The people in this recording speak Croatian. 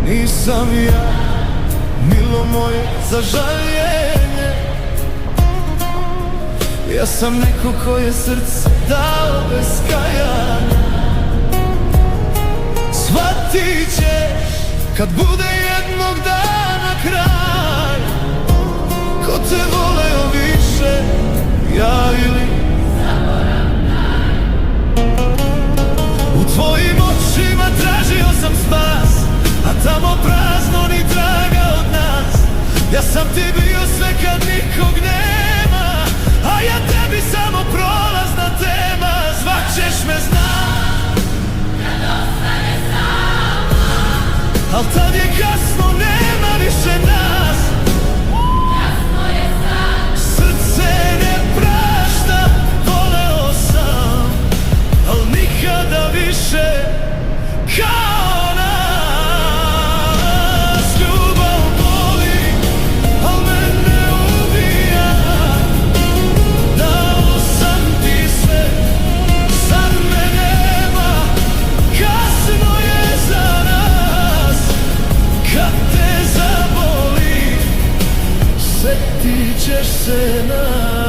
Nisam ja, milo moje, za žaljenje. Ja sam neko koje srce dao bez kajanja. Shvatit ćeš kad bude jednog dana kraj, ko te voleo više, ja ili u tvojim očima tražio sam spas, a tamo prazno ni traga od nas. Ja sam ti bio sve kad nikog nema, a ja tebi samo prolazna tema. Zvaćeš me, znam, kad ostane sama, al tad je kasno, nema više nas. Kasno je sad, srce ne prašta, voleo sam, al nikada više kao nas. Ljubav boli, al mene ubija. Dao sam ti sve, sad me nema, kasno je za nas. Kad te zaboli, sjetit ćeš se nas.